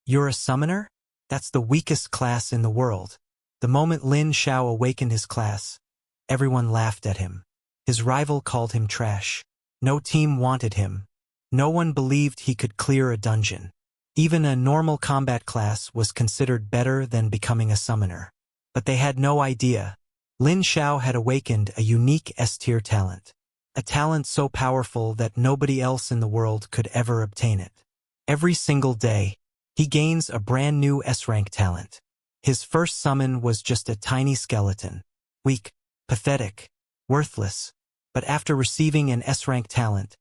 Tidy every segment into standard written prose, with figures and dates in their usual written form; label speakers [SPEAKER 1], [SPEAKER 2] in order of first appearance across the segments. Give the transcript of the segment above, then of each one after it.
[SPEAKER 1] You're a summoner? That's the weakest class in the world. The moment Lin Xiao awakened his class, everyone laughed at him. His rival called him trash. No team wanted him. No one believed he could clear a dungeon. Even a normal combat class was considered better than becoming a summoner. But they had no idea. Lin Xiao had awakened a unique S-tier talent. A talent so powerful that nobody else in the world could ever obtain it. Every single day, he gains a brand new S-rank talent. His first summon was just a tiny skeleton. Weak, pathetic, worthless. But after receiving an S-rank talent,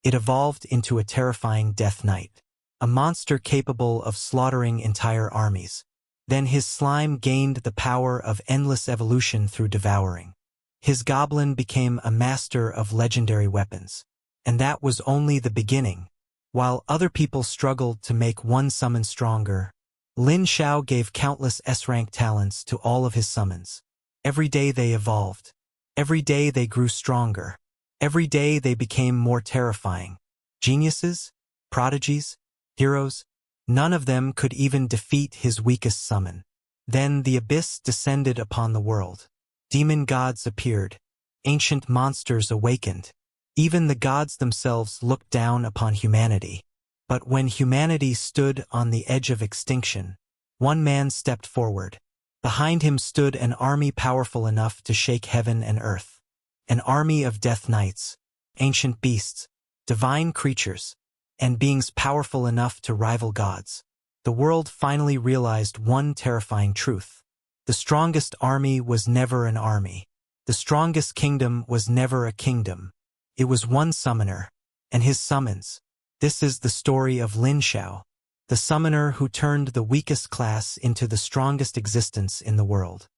[SPEAKER 1] it evolved into a terrifying Death Knight. A monster capable of slaughtering entire armies. Then his slime gained the power of endless evolution through devouring. His goblin became a master of legendary weapons. And that was only the beginning. While other people struggled to make one summon stronger, Lin Xiao gave countless S-rank talents to all of his summons. Every day they evolved. Every day they grew stronger. Every day they became more terrifying. Geniuses, prodigies, heroes, none of them could even defeat his weakest summon. Then the abyss descended upon the world. Demon gods appeared. Ancient monsters awakened. Even the gods themselves looked down upon humanity. But when humanity stood on the edge of extinction, one man stepped forward. Behind him stood an army powerful enough to shake heaven and earth. An army of death knights, ancient beasts, divine creatures, and beings powerful enough to rival gods. The world finally realized one terrifying truth. The strongest army was never an army. The strongest kingdom was never a kingdom. It was one summoner, and his summons. This is the story of Lin Xiao, the summoner who turned the weakest class into the strongest existence in the world.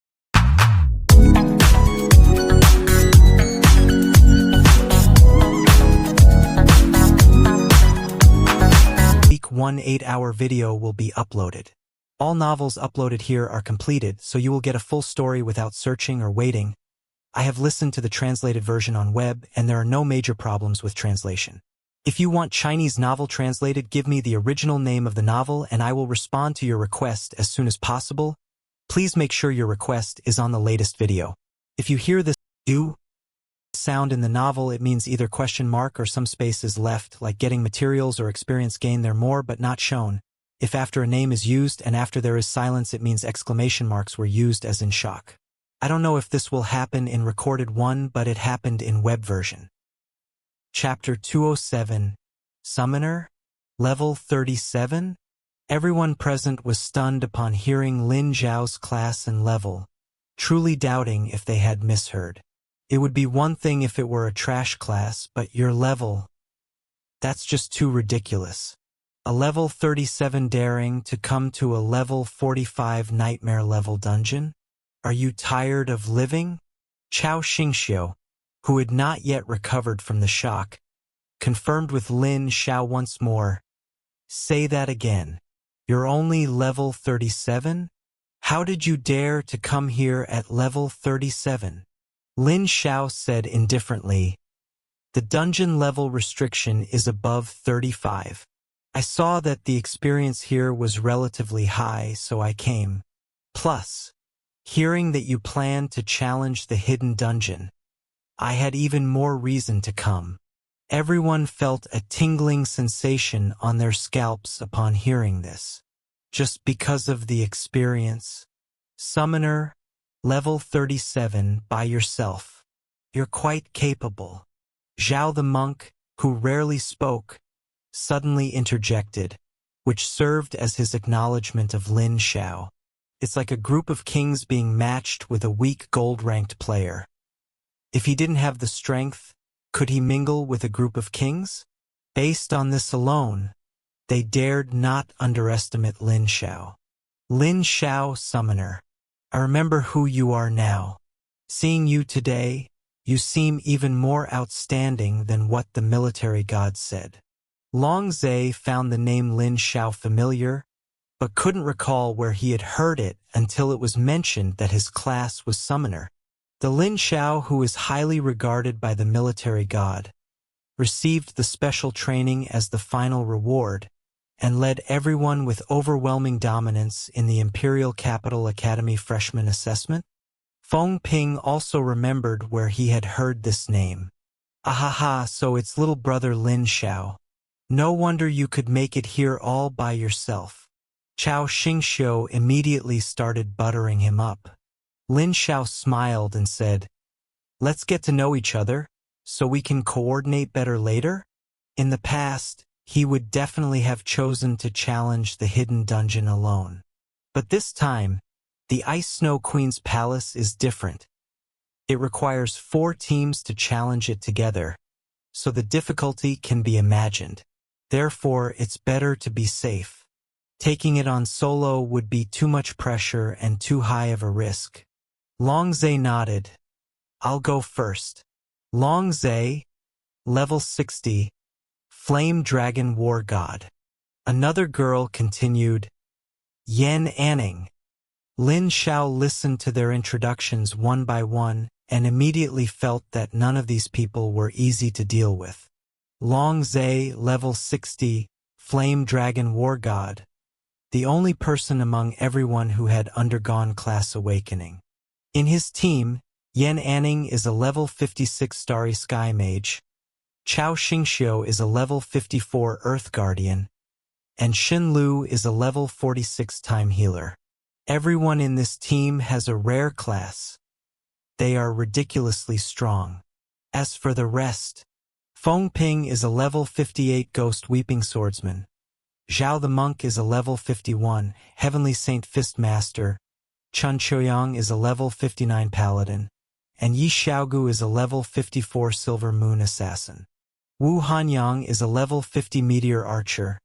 [SPEAKER 1] Week 1 8-hour video will be uploaded. All novels uploaded here are completed, so you will get a full story without searching or waiting. I have listened to the translated version on web, and there are no major problems with translation. If you want Chinese novel translated, give me the original name of the novel and I will respond to your request as soon as possible. Please make sure your request is on the latest video. If you hear this "u" sound in the novel, it means either question mark or some space is left, like getting materials or experience gained there more but not shown. If after a name is used and after there is silence, it means exclamation marks were used as in shock. I don't know if this will happen in recorded one, but it happened in web version. Chapter 207, Summoner, Level 37? Everyone present was stunned upon hearing Lin Xiao's class and level, truly doubting if they had misheard. It would be one thing if it were a trash class, but your level, that's just too ridiculous. A level 37 daring to come to a level 45 nightmare level dungeon? Are you tired of living? Chao Xingxiu, who had not yet recovered from the shock, confirmed with Lin Xiao once more. Say that again. You're only level 37? How did you dare to come here at level 37? Lin Xiao said indifferently. The dungeon level restriction is above 35. I saw that the experience here was relatively high, so I came. Plus, hearing that you plan to challenge the hidden dungeon, I had even more reason to come. Everyone felt a tingling sensation on their scalps upon hearing this. Just because of the experience. Summoner, level 37 by yourself. You're quite capable. Zhao the monk, who rarely spoke, suddenly interjected, which served as his acknowledgement of Lin Xiao. It's like a group of kings being matched with a weak gold-ranked player. If he didn't have the strength, could he mingle with a group of kings? Based on this alone, they dared not underestimate Lin Xiao. Lin Xiao, summoner. I remember who you are now. Seeing you today, you seem even more outstanding than what the military gods said. Long Zhe found the name Lin Xiao familiar, but couldn't recall where he had heard it until it was mentioned that his class was summoner. The Lin Xiao, who is highly regarded by the military god, received the special training as the final reward, and led everyone with overwhelming dominance in the Imperial Capital Academy freshman assessment? Feng Ping also remembered where he had heard this name. Ahaha, so it's little brother Lin Xiao. No wonder you could make it here all by yourself. Chao Xingxiu immediately started buttering him up. Lin Xiao smiled and said, "Let's get to know each other, so we can coordinate better later?" In the past, he would definitely have chosen to challenge the hidden dungeon alone. But this time, the Ice Snow Queen's palace is different. It requires 4 teams to challenge it together, so the difficulty can be imagined. Therefore, it's better to be safe. Taking it on solo would be too much pressure and too high of a risk. Long Zhe nodded. "I'll go first." Long Zhe, level 60, Flame Dragon War God. Another girl continued, "Yan Anning." Lin Xiao listened to their introductions one by one and immediately felt that none of these people were easy to deal with. Long Zhe, level 60, Flame Dragon War God, the only person among everyone who had undergone class awakening. In his team, Yan Anning is a level 56 Starry Sky Mage, Chao Xingxiu is a level 54 Earth Guardian, and Xin Lu is a level 46 Time Healer. Everyone in this team has a rare class. They are ridiculously strong. As for the rest, Feng Ping is a level 58 Ghost Weeping Swordsman, Zhao the Monk is a level 51 Heavenly Saint Fist Master, Chun Choyang is a level 59 Paladin, and Yi Xiaogu is a level 54 Silver Moon Assassin. Wu Hanyang is a level 50 Meteor Archer,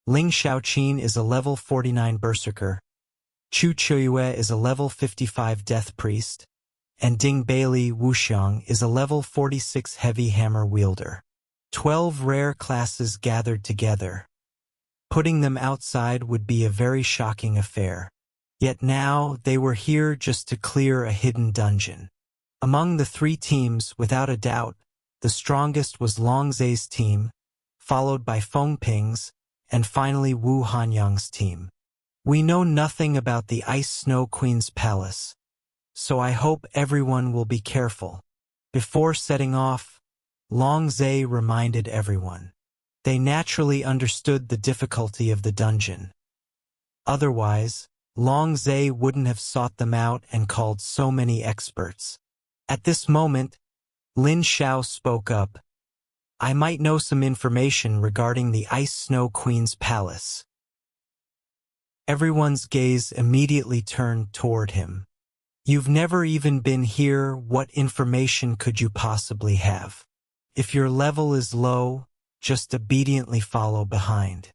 [SPEAKER 1] Ling Xiaoqin is a level 49 Berserker, Chu Chuyue is a level 55 Death Priest, and Ding Bailey Wuxiang is a level 46 Heavy Hammer Wielder. 12 rare classes gathered together. Putting them outside would be a very shocking affair. Yet now they were here just to clear a hidden dungeon. Among the 3 teams, without a doubt, the strongest was Long Zhe's team, followed by Feng Ping's, and finally Wu Hanyang's team. We know nothing about the Ice Snow Queen's palace, so I hope everyone will be careful. Before setting off, Long Zhe reminded everyone. They naturally understood the difficulty of the dungeon. Otherwise, Long Zhe wouldn't have sought them out and called so many experts. At this moment, Lin Xiao spoke up. "I might know some information regarding the Ice Snow Queen's palace." Everyone's gaze immediately turned toward him. "You've never even been here, what information could you possibly have? If your level is low, just obediently follow behind.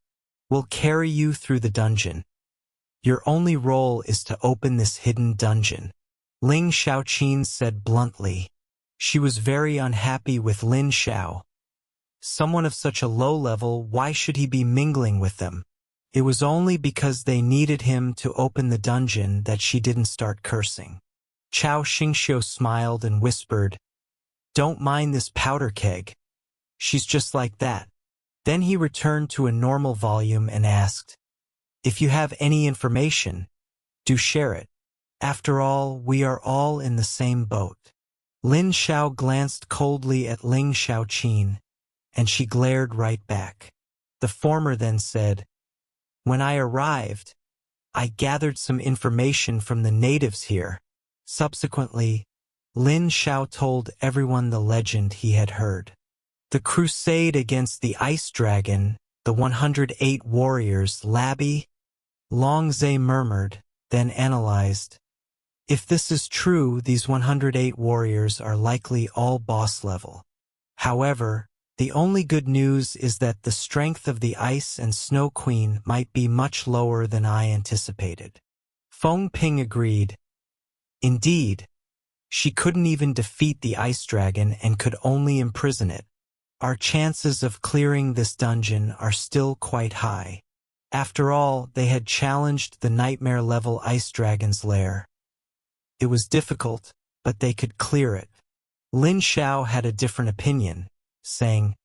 [SPEAKER 1] We'll carry you through the dungeon. Your only role is to open this hidden dungeon." Ling Xiaoqin said bluntly. She was very unhappy with Lin Xiao. Someone of such a low level, why should he be mingling with them? It was only because they needed him to open the dungeon that she didn't start cursing. Chao Xingxiu smiled and whispered, "Don't mind this powder keg. She's just like that." Then he returned to a normal volume and asked, "If you have any information, do share it. After all, we are all in the same boat." Lin Xiao glanced coldly at Ling Xiaoqin, and she glared right back. The former then said, "When I arrived, I gathered some information from the natives here." Subsequently, Lin Xiao told everyone the legend he had heard. The crusade against the ice dragon, the 108 warriors, Labby, Long Zhe murmured, then analyzed. If this is true, these 108 warriors are likely all boss level. However, the only good news is that the strength of the Ice and Snow Queen might be much lower than I anticipated. Feng Ping agreed. Indeed, she couldn't even defeat the ice dragon and could only imprison it. Our chances of clearing this dungeon are still quite high. After all, they had challenged the nightmare-level ice dragon's lair. It was difficult, but they could clear it. Lin Xiao had a different opinion, saying,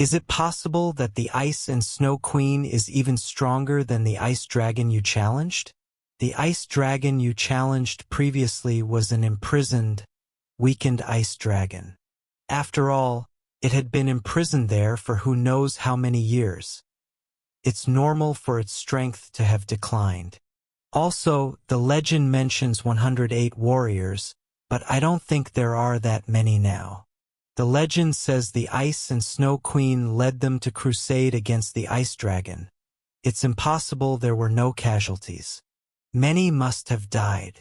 [SPEAKER 1] Is it possible that the Ice and Snow Queen is even stronger than the ice dragon you challenged? The ice dragon you challenged previously was an imprisoned, weakened ice dragon. After all, it had been imprisoned there for who knows how many years. It's normal for its strength to have declined. Also, the legend mentions 108 warriors, but I don't think there are that many now. The legend says the Ice and Snow Queen led them to crusade against the ice dragon. It's impossible there were no casualties. Many must have died.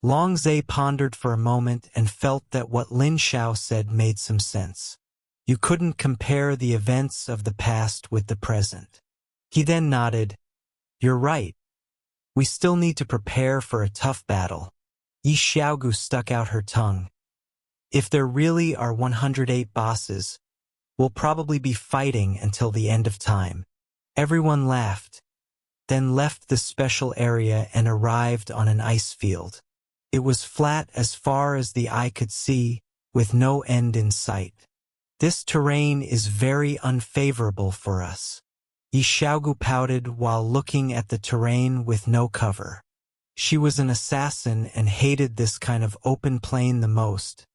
[SPEAKER 1] Longzhe pondered for a moment and felt that what Lin Xiao said made some sense. You couldn't compare the events of the past with the present. He then nodded. You're right. We still need to prepare for a tough battle. Yi Xiaogu stuck out her tongue. If there really are 108 bosses, we'll probably be fighting until the end of time. Everyone laughed, then left the special area and arrived on an ice field. It was flat as far as the eye could see, with no end in sight. This terrain is very unfavorable for us. Yi Xiaogu pouted while looking at the terrain with no cover. She was an assassin and hated this kind of open plain the most.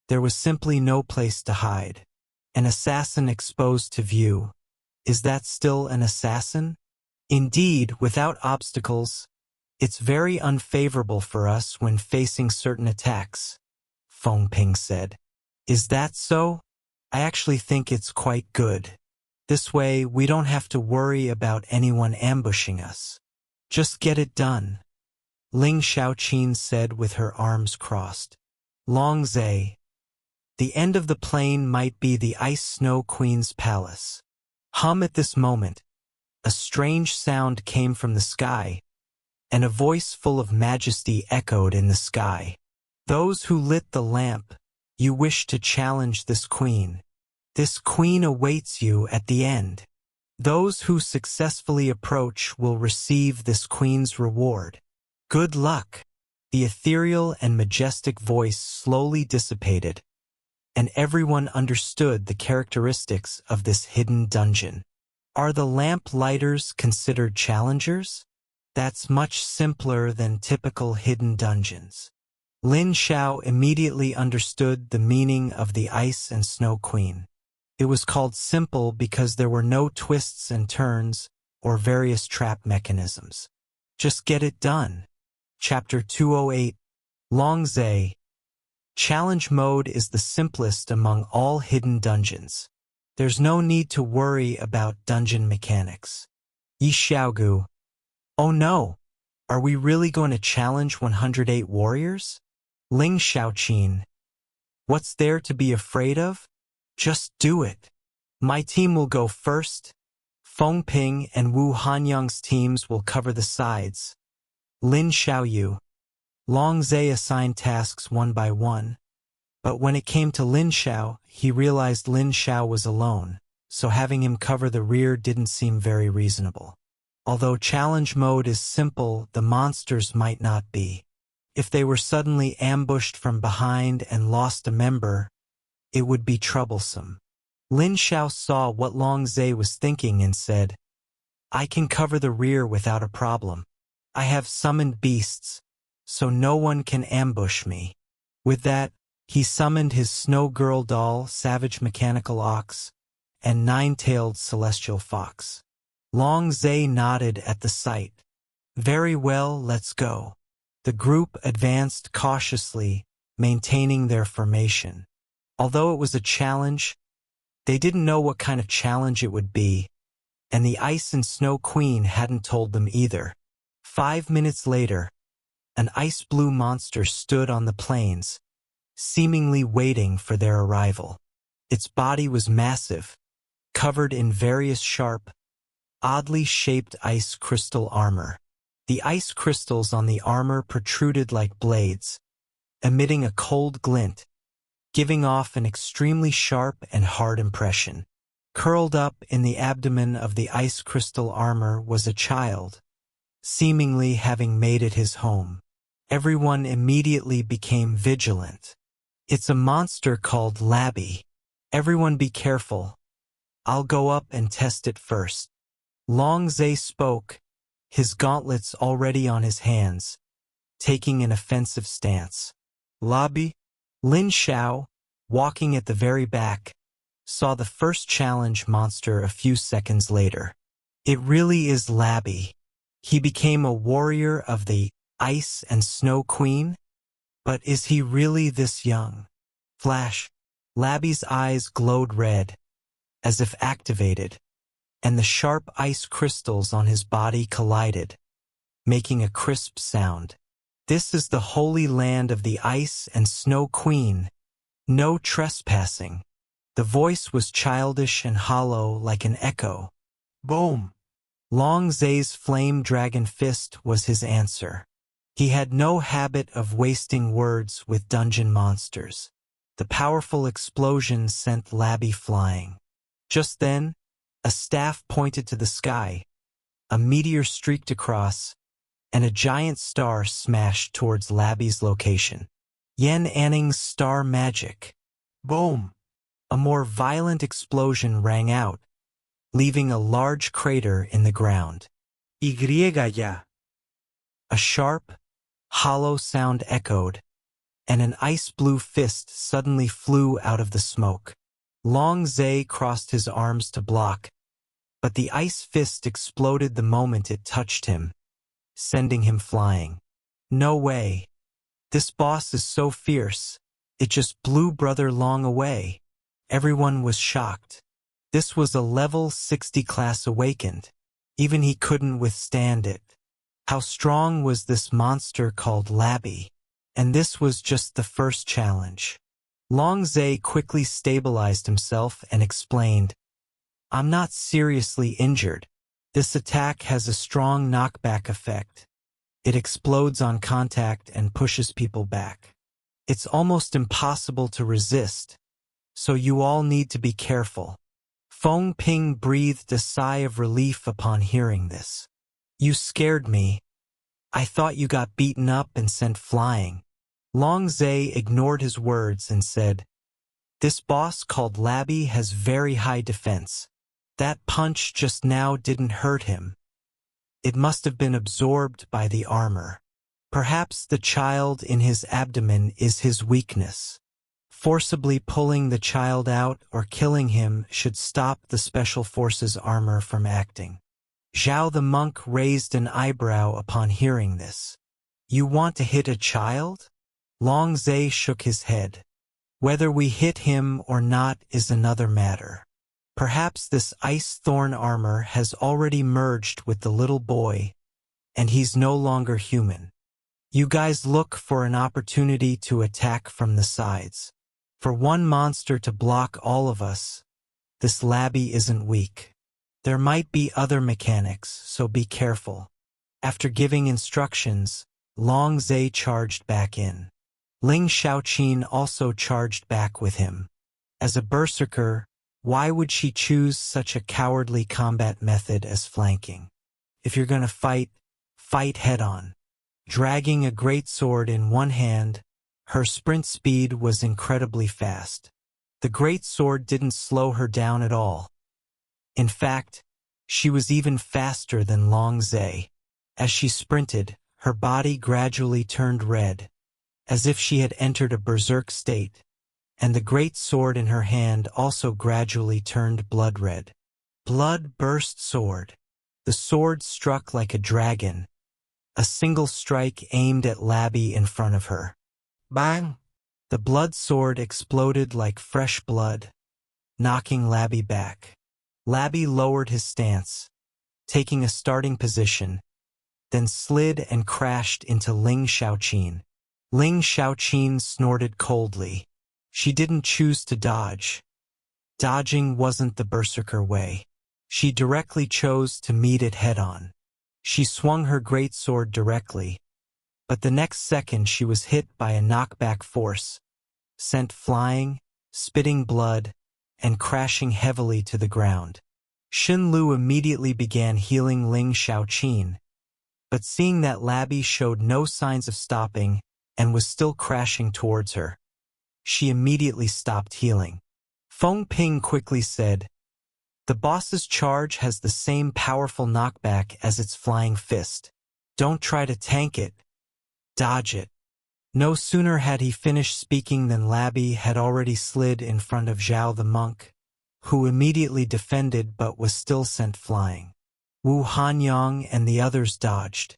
[SPEAKER 1] There was simply no place to hide. An assassin exposed to view. Is that still an assassin? Indeed, without obstacles, it's very unfavorable for us when facing certain attacks, Feng Ping said. Is that so? I actually think it's quite good. This way, we don't have to worry about anyone ambushing us. Just get it done, Ling Xiaoqin said with her arms crossed. Longzhe. The end of the plain might be the Ice Snow Queen's palace. At this moment, a strange sound came from the sky, and a voice full of majesty echoed in the sky. Those who lit the lamp, you wish to challenge this queen. This queen awaits you at the end. Those who successfully approach will receive this queen's reward. Good luck. The ethereal and majestic voice slowly dissipated, and everyone understood the characteristics of this hidden dungeon. Are the lamp lighters considered challengers? That's much simpler than typical hidden dungeons. Lin Xiao immediately understood the meaning of the Ice and Snow Queen. It was called simple because there were no twists and turns or various trap mechanisms. Just get it done. Chapter 208. Longzhe. Challenge mode is the simplest among all hidden dungeons. There's no need to worry about dungeon mechanics. Yi Xiaogu. Oh no! Are we really going to challenge 108 warriors? Ling Xiaoqin. What's there to be afraid of? Just do it. My team will go first. Feng Ping and Wu Hanyang's teams will cover the sides. Lin Xiaoyu. Longzhe assigned tasks one by one. But when it came to Lin Xiao, he realized Lin Xiao was alone, so having him cover the rear didn't seem very reasonable. Although challenge mode is simple, the monsters might not be. If they were suddenly ambushed from behind and lost a member, it would be troublesome. Lin Xiao saw what Longzhe was thinking and said, I can cover the rear without a problem. I have summoned beasts, so no one can ambush me. With that, he summoned his Snow Girl doll, Savage Mechanical Ox, and Nine-Tailed Celestial Fox. Longzhe nodded at the sight. Very well, let's go. The group advanced cautiously, maintaining their formation. Although it was a challenge, they didn't know what kind of challenge it would be, and the Ice and Snow Queen hadn't told them either. 5 minutes later, an ice-blue monster stood on the plains, seemingly waiting for their arrival. Its body was massive, covered in various sharp, oddly shaped ice crystal armor. The ice crystals on the armor protruded like blades, emitting a cold glint, giving off an extremely sharp and hard impression. Curled up in the abdomen of the ice crystal armor was a child, seemingly having made it his home. Everyone immediately became vigilant. It's a monster called Labby. Everyone be careful. I'll go up and test it first. Long Zhe spoke, his gauntlets already on his hands, taking an offensive stance. Lobby? Lin Xiao, walking at the very back, saw the first challenge monster a few seconds later. It really is Labby. He became a warrior of the Ice and Snow Queen? But is he really this young? Flash. Labby's eyes glowed red, as if activated, and the sharp ice crystals on his body collided, making a crisp sound. This is the holy land of the Ice and Snow Queen. No trespassing. The voice was childish and hollow like an echo. Boom! Long Zhe's flame dragon fist was his answer. He had no habit of wasting words with dungeon monsters. The powerful explosion sent Labby flying. Just then, a staff pointed to the sky, a meteor streaked across, and a giant star smashed towards Labby's location. Yen Anning's star magic. Boom! A more violent explosion rang out, leaving a large crater in the ground. Ya. A sharp, hollow sound echoed, and an ice-blue fist suddenly flew out of the smoke. Long Zhe crossed his arms to block, but the ice fist exploded the moment it touched him, sending him flying. No way. This boss is so fierce, it just blew Brother Long away. Everyone was shocked. This was a level 60 class awakened. Even he couldn't withstand it. How strong was this monster called Labby? And this was just the first challenge. Long Zhe quickly stabilized himself and explained, I'm not seriously injured. This attack has a strong knockback effect. It explodes on contact and pushes people back. It's almost impossible to resist, so you all need to be careful. Feng Ping breathed a sigh of relief upon hearing this. You scared me. I thought you got beaten up and sent flying. Long Zhe ignored his words and said, This boss called Labby has very high defense. That punch just now didn't hurt him. It must have been absorbed by the armor. Perhaps the child in his abdomen is his weakness. Forcibly pulling the child out or killing him should stop the Special Forces armor from acting. Zhao the monk raised an eyebrow upon hearing this. You want to hit a child? Long Zhe shook his head. Whether we hit him or not is another matter. Perhaps this ice thorn armor has already merged with the little boy, and he's no longer human. You guys look for an opportunity to attack from the sides. For one monster to block all of us, this Labby isn't weak. There might be other mechanics, so be careful. After giving instructions, Long Zhe charged back in. Ling Xiao also charged back with him. As a berserker, why would she choose such a cowardly combat method as flanking? If you're gonna fight, fight head-on. Dragging a great sword in one hand, her sprint speed was incredibly fast. The great sword didn't slow her down at all. In fact, she was even faster than Long Zhe. As she sprinted, her body gradually turned red, as if she had entered a berserk state, and the great sword in her hand also gradually turned blood red. Blood-burst sword. The sword struck like a dragon, a single strike aimed at Labby in front of her. Bang! The blood sword exploded like fresh blood, knocking Labby back. Labby lowered his stance, taking a starting position, then slid and crashed into Ling Xiao. Ling Xiao snorted coldly. She didn't choose to dodge. Dodging wasn't the berserker way. She directly chose to meet it head-on. She swung her great sword directly, but the next second she was hit by a knockback force, sent flying, spitting blood, and crashing heavily to the ground. Xin Lu immediately began healing Ling Xiao, but seeing that Labby showed no signs of stopping and was still crashing towards her, she immediately stopped healing. Feng Ping quickly said, The boss's charge has the same powerful knockback as its flying fist. Don't try to tank it. Dodge it. No sooner had he finished speaking than Labby had already slid in front of Xiao the monk, who immediately defended but was still sent flying. Wu Hanyang and the others dodged.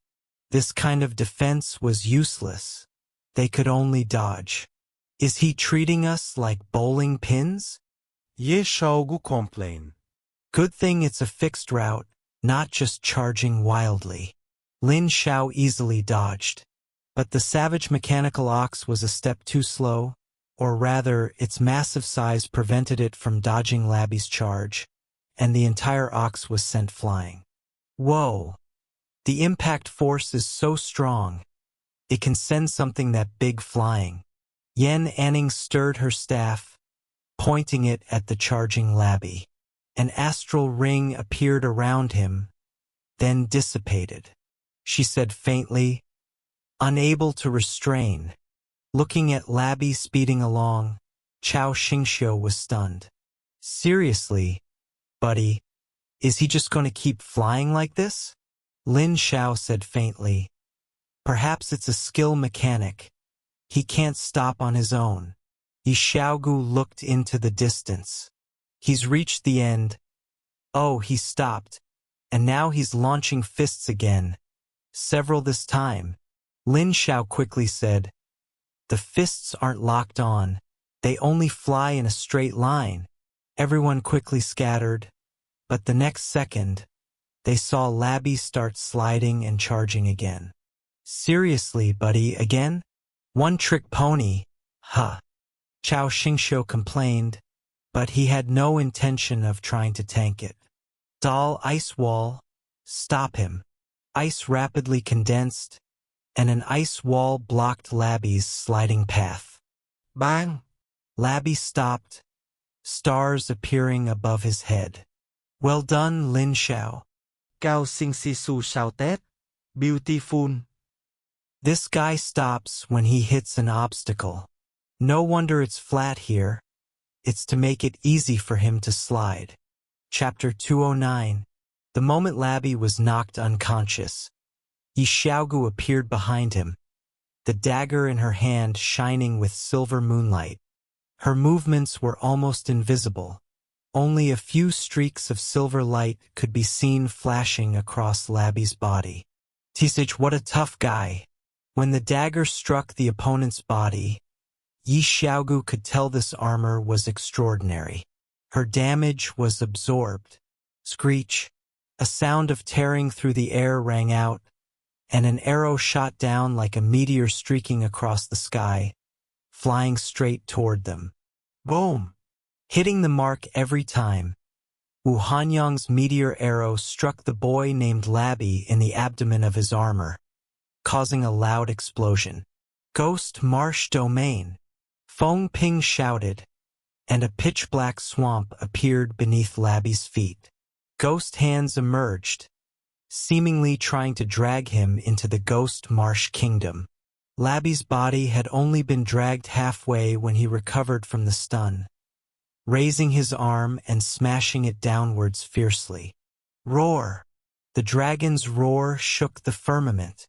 [SPEAKER 1] This kind of defense was useless. They could only dodge. Is he treating us like bowling pins?
[SPEAKER 2] Ye Xiao complained.
[SPEAKER 1] Good thing it's a fixed route, not just charging wildly. Lin Xiao easily dodged. But the savage mechanical ox was a step too slow, or rather, its massive size prevented it from dodging Labby's charge, and the entire ox was sent flying. Whoa! The impact force is so strong. It can send something that big flying. Yan Anning stirred her staff, pointing it at the charging Labby. An astral ring appeared around him, then dissipated. She said faintly, unable to restrain. Looking at Labby speeding along, Chao Xingxiu was stunned. Seriously, buddy, is he just going to keep flying like this? Lin Xiao said faintly, perhaps it's a skill mechanic. He can't stop on his own. Yi Xiaogu looked into the distance. He's reached the end. Oh, he stopped. And now he's launching fists again. Several this time. Lin Xiao quickly said, the fists aren't locked on. They only fly in a straight line. Everyone quickly scattered. But the next second, they saw Labby start sliding and charging again. Seriously, buddy, again? One-trick pony. Huh. Chao Xingxiu complained, but he had no intention of trying to tank it. Doll ice wall. Stop him. Ice rapidly condensed, and an ice wall blocked Labby's sliding path.
[SPEAKER 2] Bang!
[SPEAKER 1] Labby stopped, stars appearing above his head. Well done, Lin Xiao.
[SPEAKER 2] Cao Xing Si Su shouted. Beautiful.
[SPEAKER 1] This guy stops when he hits an obstacle. No wonder it's flat here. It's to make it easy for him to slide. Chapter 209. The moment Labby was knocked unconscious, Yi Xiaogu appeared behind him, the dagger in her hand shining with silver moonlight. Her movements were almost invisible. Only a few streaks of silver light could be seen flashing across Labby's body. Tisage, what a tough guy. When the dagger struck the opponent's body, Yi Xiaogu could tell this armor was extraordinary. Her damage was absorbed. Screech. A sound of tearing through the air rang out, and an arrow shot down like a meteor streaking across the sky, flying straight toward them. Boom! Hitting the mark every time, Wu Hanyang's meteor arrow struck the boy named Labby in the abdomen of his armor, causing a loud explosion. Ghost Marsh Domain! Feng Ping shouted, and a pitch-black swamp appeared beneath Labby's feet. Ghost hands emerged, seemingly trying to drag him into the Ghost Marsh Kingdom. Labby's body had only been dragged halfway when he recovered from the stun, raising his arm and smashing it downwards fiercely. Roar! The dragon's roar shook the firmament.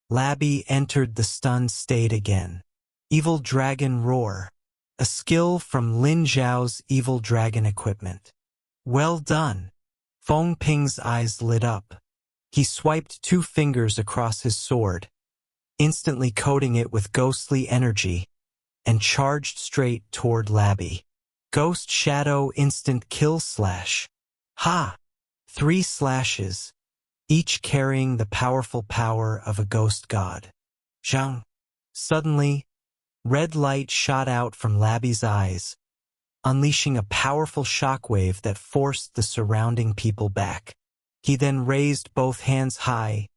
[SPEAKER 1] Labby entered the stunned state again. Evil Dragon Roar, a skill from Lin Xiao's Evil Dragon equipment. Well done! Feng Ping's eyes lit up. He swiped 2 fingers across his sword, instantly coating it with ghostly energy, and charged straight toward Labby. Ghost Shadow Instant Kill Slash. Ha! 3 slashes, each carrying the powerful power of a ghost god. Zhang! Suddenly, red light shot out from Labby's eyes, unleashing a powerful shockwave that forced the surrounding people back. He then raised both hands high,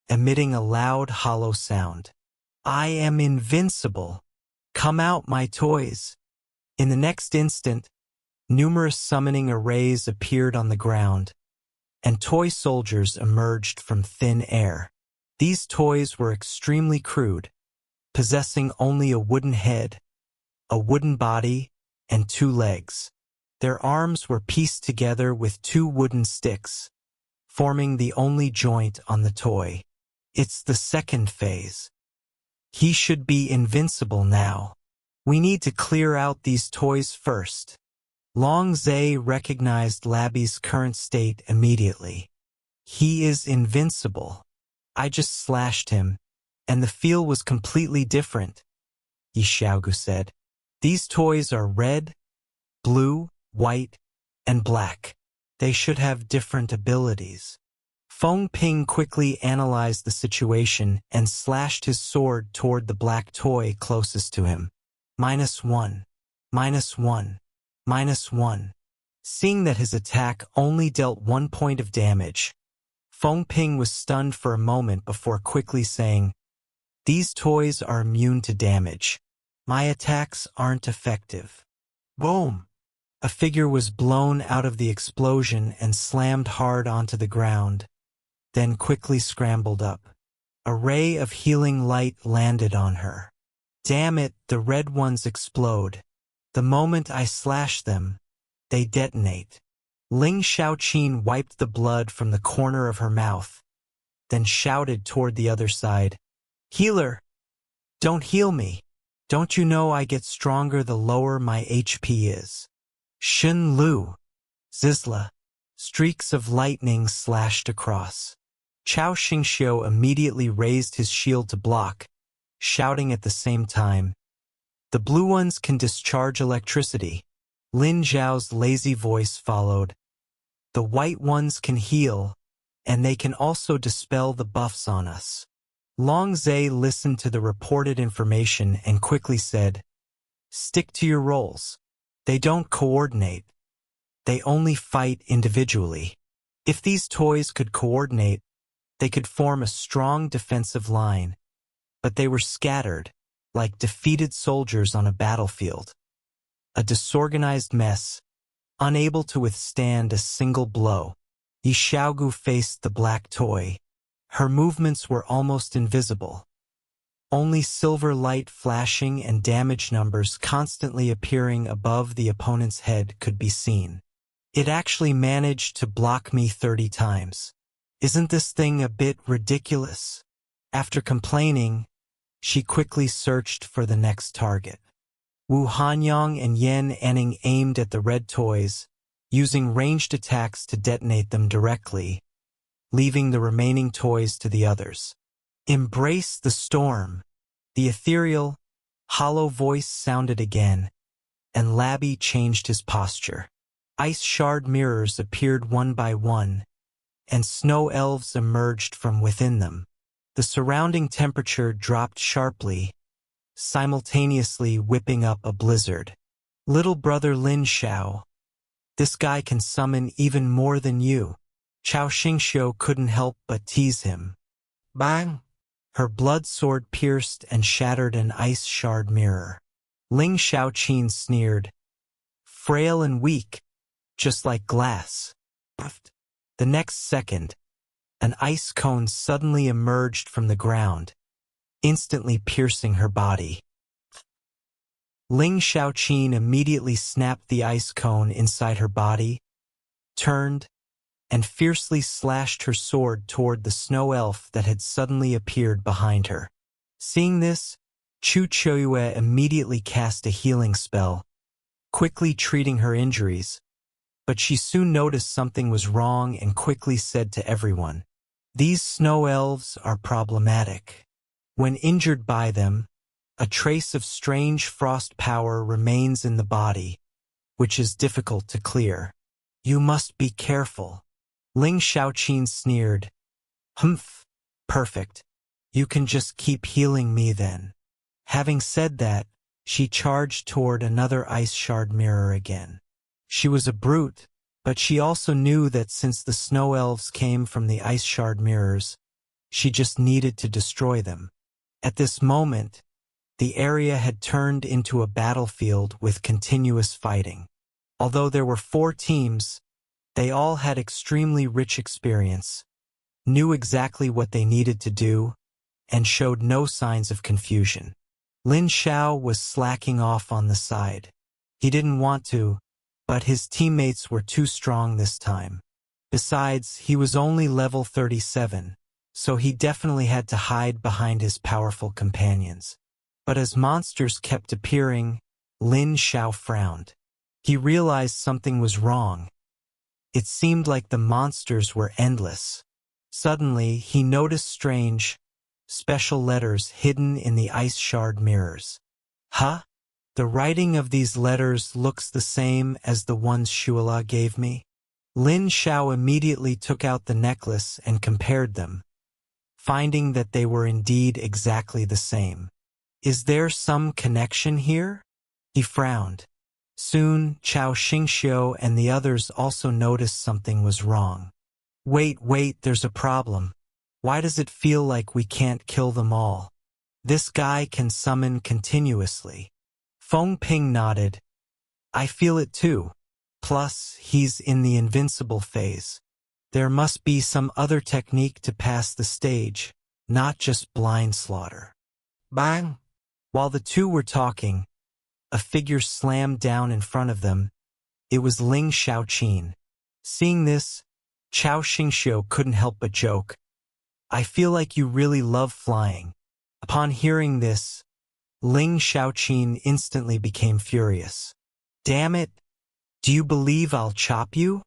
[SPEAKER 1] emitting a loud, hollow sound. I am invincible! Come out, my toys! In the next instant, numerous summoning arrays appeared on the ground, and toy soldiers emerged from thin air. These toys were extremely crude, possessing only a wooden head, a wooden body, and 2 legs. Their arms were pieced together with 2 wooden sticks, forming the only joint on the toy. It's the second phase. He should be invincible now. We need to clear out these toys first. Long Zhe recognized Labby's current state immediately. He is invincible. I just slashed him, and the feel was completely different, Lin Xiao said. These toys are red, blue, white, and black. They should have different abilities. Feng Ping quickly analyzed the situation and slashed his sword toward the black toy closest to him. -1, -1, -1. Seeing that his attack only dealt 1 point of damage, Feng Ping was stunned for a moment before quickly saying, "These toys are immune to damage. My attacks aren't effective." Boom! A figure was blown out of the explosion and slammed hard onto the ground, then quickly scrambled up. A ray of healing light landed on her. Damn it, the red ones explode. The moment I slash them, they detonate. Lin Xiao wiped the blood from the corner of her mouth, then shouted toward the other side, "Healer! Don't heal me! Don't you know I get stronger the lower my HP is?" Shen Lu. Zizla. Streaks of lightning slashed across. Chao Xingxiu immediately raised his shield to block, shouting at the same time, "The blue ones can discharge electricity." Lin Xiao's lazy voice followed, "The white ones can heal, and they can also dispel the buffs on us." Long Zhe listened to the reported information and quickly said, "Stick to your roles. They don't coordinate. They only fight individually. If these toys could coordinate, they could form a strong defensive line, but they were scattered, like defeated soldiers on a battlefield. A disorganized mess, unable to withstand a single blow." Lin Xiao faced the black toy. Her movements were almost invisible. Only silver light flashing and damage numbers constantly appearing above the opponent's head could be seen. "It actually managed to block me 30 times. Isn't this thing a bit ridiculous?" After complaining, she quickly searched for the next target. Wu Hanyang and Yan Enning aimed at the red toys, using ranged attacks to detonate them directly, leaving the remaining toys to the others. "Embrace the storm." The ethereal, hollow voice sounded again, and Labby changed his posture. Ice shard mirrors appeared one by one, and snow elves emerged from within them. The surrounding temperature dropped sharply, simultaneously whipping up a blizzard. "Little brother Lin Xiao, this guy can summon even more than you." Chao Xingxiu couldn't help but tease him. Bang! Her blood sword pierced and shattered an ice shard mirror. Lin Xiao sneered, "Frail and weak, just like glass." The next second, an ice cone suddenly emerged from the ground, instantly piercing her body. Lin Xiao immediately snapped the ice cone inside her body, turned, and fiercely slashed her sword toward the snow elf that had suddenly appeared behind her. Seeing this, Chu Choyue immediately cast a healing spell, quickly treating her injuries, but she soon noticed something was wrong and quickly said to everyone, "These snow elves are problematic. When injured by them, a trace of strange frost power remains in the body, which is difficult to clear. You must be careful." Lin Xiao sneered, "Humph, perfect. You can just keep healing me then." Having said that, she charged toward another ice shard mirror again. She was a brute, but she also knew that since the snow elves came from the ice shard mirrors, she just needed to destroy them. At this moment, the area had turned into a battlefield with continuous fighting. Although there were 4 teams, they all had extremely rich experience, knew exactly what they needed to do, and showed no signs of confusion. Lin Xiao was slacking off on the side. He didn't want to, but his teammates were too strong this time. Besides, he was only level 37, so he definitely had to hide behind his powerful companions. But as monsters kept appearing, Lin Xiao frowned. He realized something was wrong. It seemed like the monsters were endless. Suddenly, he noticed strange, special letters hidden in the ice shard mirrors. Huh? The writing of these letters looks the same as the ones Shuala gave me. Lin Xiao immediately took out the necklace and compared them, finding that they were indeed exactly the same. Is there some connection here? He frowned. Soon, Chao Xingxiu and the others also noticed something was wrong. Wait, there's a problem. Why does it feel like we can't kill them all? This guy can summon continuously. Feng Ping nodded. I feel it too. Plus, he's in the invincible phase. There must be some other technique to pass the stage, not just blind slaughter. Bang! While the two were talking, a figure slammed down in front of them. It was Ling Xiao. Seeing this, Chao Xingxiu couldn't help but joke. I feel like you really love flying. Upon hearing this, Ling Xiao instantly became furious. Damn it! Do you believe I'll chop you?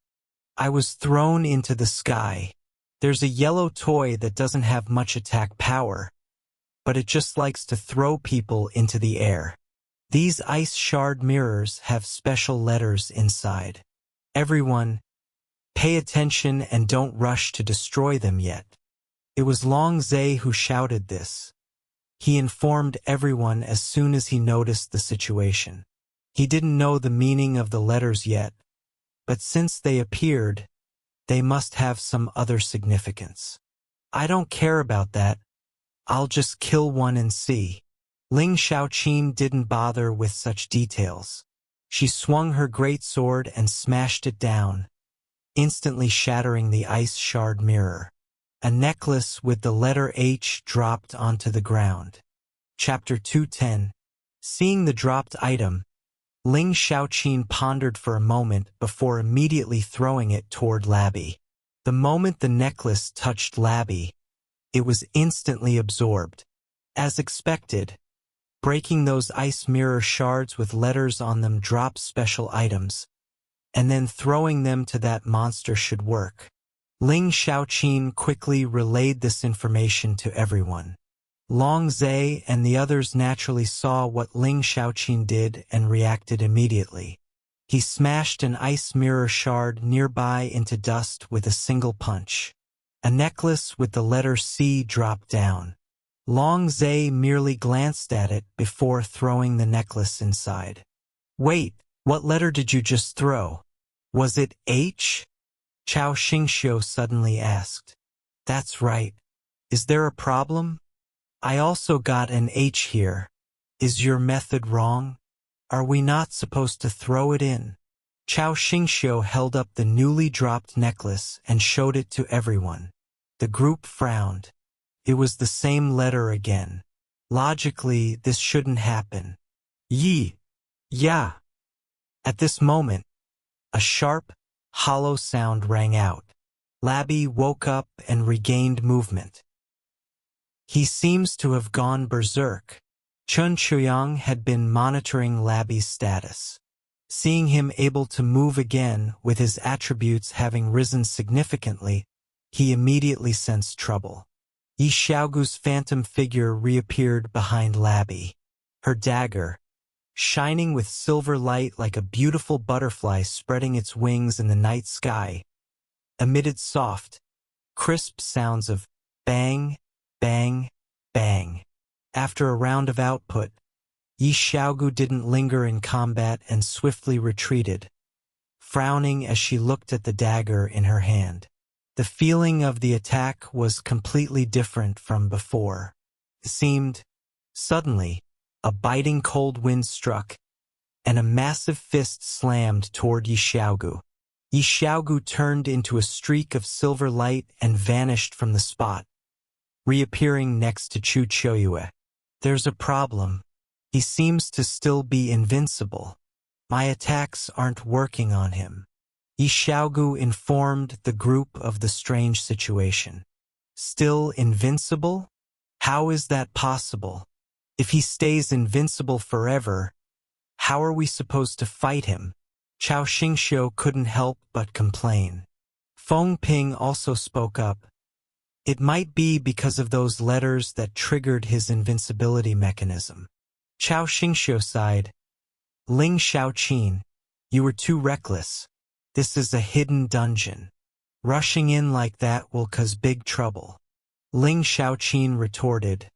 [SPEAKER 1] I was thrown into the sky. There's a yellow toy that doesn't have much attack power, but it just likes to throw people into the air. These ice shard mirrors have special letters inside. Everyone, pay attention and don't rush to destroy them yet. It was Long Zhe who shouted this. He informed everyone as soon as he noticed the situation. He didn't know the meaning of the letters yet, but since they appeared, they must have some other significance. I don't care about that. I'll just kill one and see. Ling Xiao didn't bother with such details. She swung her great sword and smashed it down, instantly shattering the ice shard mirror. A necklace with the letter H dropped onto the ground. Chapter 210. Seeing the dropped item, Ling Xiao pondered for a moment before immediately throwing it toward Labby. The moment the necklace touched Labby, it was instantly absorbed. As expected, breaking those ice mirror shards with letters on them drops special items, and then throwing them to that monster should work. Ling Xiao quickly relayed this information to everyone. Long Zhe and the others naturally saw what Ling Xiao did and reacted immediately. He smashed an ice mirror shard nearby into dust with a single punch. A necklace with the letter C dropped down. Long Zhe merely glanced at it before throwing the necklace inside. Wait, what letter did you just throw? Was it H? Chao Xingxiu suddenly asked. That's right. Is there a problem? I also got an H here. Is your method wrong? Are we not supposed to throw it in? Chao Xingxiu held up the newly dropped necklace and showed it to everyone. The group frowned. It was the same letter again. Logically, this shouldn't happen. Yi. Ya. At this moment, a sharp, hollow sound rang out. Labby woke up and regained movement. He seems to have gone berserk. Chun Chuyang had been monitoring Labby's status. Seeing him able to move again with his attributes having risen significantly, he immediately sensed trouble. Yi Xiaogu's phantom figure reappeared behind Labby. Her dagger, shining with silver light like a beautiful butterfly spreading its wings in the night sky, emitted soft, crisp sounds of bang, bang, bang. After a round of output, Yi Xiaogu didn't linger in combat and swiftly retreated, frowning as she looked at the dagger in her hand. The feeling of the attack was completely different from before. It seemed, suddenly, a biting cold wind struck, and a massive fist slammed toward Yi Xiaogu. Yi Xiaogu turned into a streak of silver light and vanished from the spot, reappearing next to Chu Choyue. There's a problem. He seems to still be invincible. My attacks aren't working on him. Yi Xiaogu informed the group of the strange situation. Still invincible? How is that possible? If he stays invincible forever, how are we supposed to fight him? Chao Xingxiu couldn't help but complain. Feng Ping also spoke up. It might be because of those letters that triggered his invincibility mechanism. Chao Xingxiu sighed. Lin Xiao, you were too reckless. This is a hidden dungeon. Rushing in like that will cause big trouble. Lin Xiao retorted.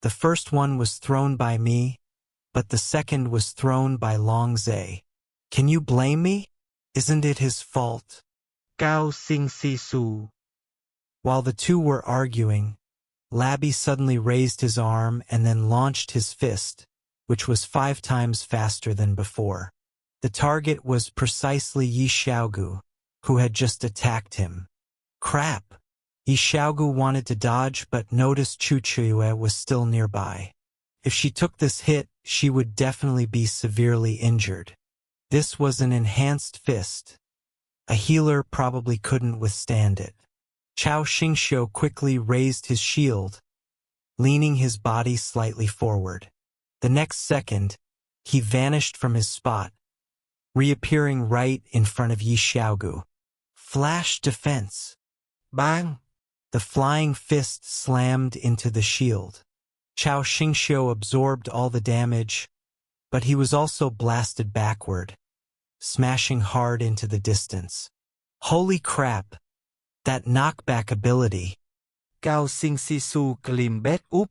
[SPEAKER 1] The first one was thrown by me, but the second was thrown by Long Zhe. Can you blame me? Isn't it his fault?
[SPEAKER 2] Cao Xing Si Su.
[SPEAKER 1] While the two were arguing, Labby suddenly raised his arm and then launched his fist, which was 5 times faster than before. The target was precisely Yi Xiaogu, who had just attacked him. Crap! Yi Xiaogu wanted to dodge but noticed Chu Chuyue was still nearby. If she took this hit, she would definitely be severely injured. This was an enhanced fist. A healer probably couldn't withstand it. Chao Xingxiu quickly raised his shield, leaning his body slightly forward. The next second, he vanished from his spot, reappearing right in front of Yi Xiaogu. Flash defense.
[SPEAKER 2] Bang!
[SPEAKER 1] The flying fist slammed into the shield. Chao Xingxiu absorbed all the damage, but he was also blasted backward, smashing hard into the distance. Holy crap! That knockback ability.
[SPEAKER 2] Cao Xing Si Su clim bét úp.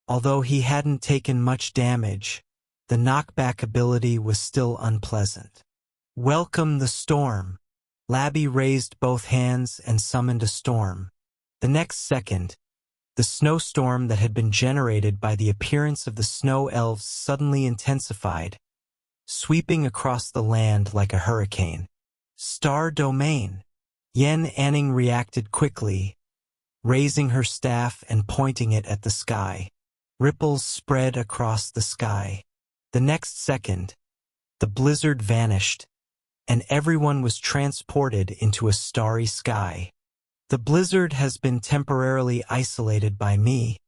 [SPEAKER 1] Although he hadn't taken much damage, the knockback ability was still unpleasant. Welcome the storm. Labby raised both hands and summoned a storm. The next second, the snowstorm that had been generated by the appearance of the snow elves suddenly intensified, sweeping across the land like a hurricane. Star Domain. Yan Anning reacted quickly, raising her staff and pointing it at the sky. Ripples spread across the sky. The next second, the blizzard vanished, and everyone was transported into a starry sky. The blizzard has been temporarily isolated by me,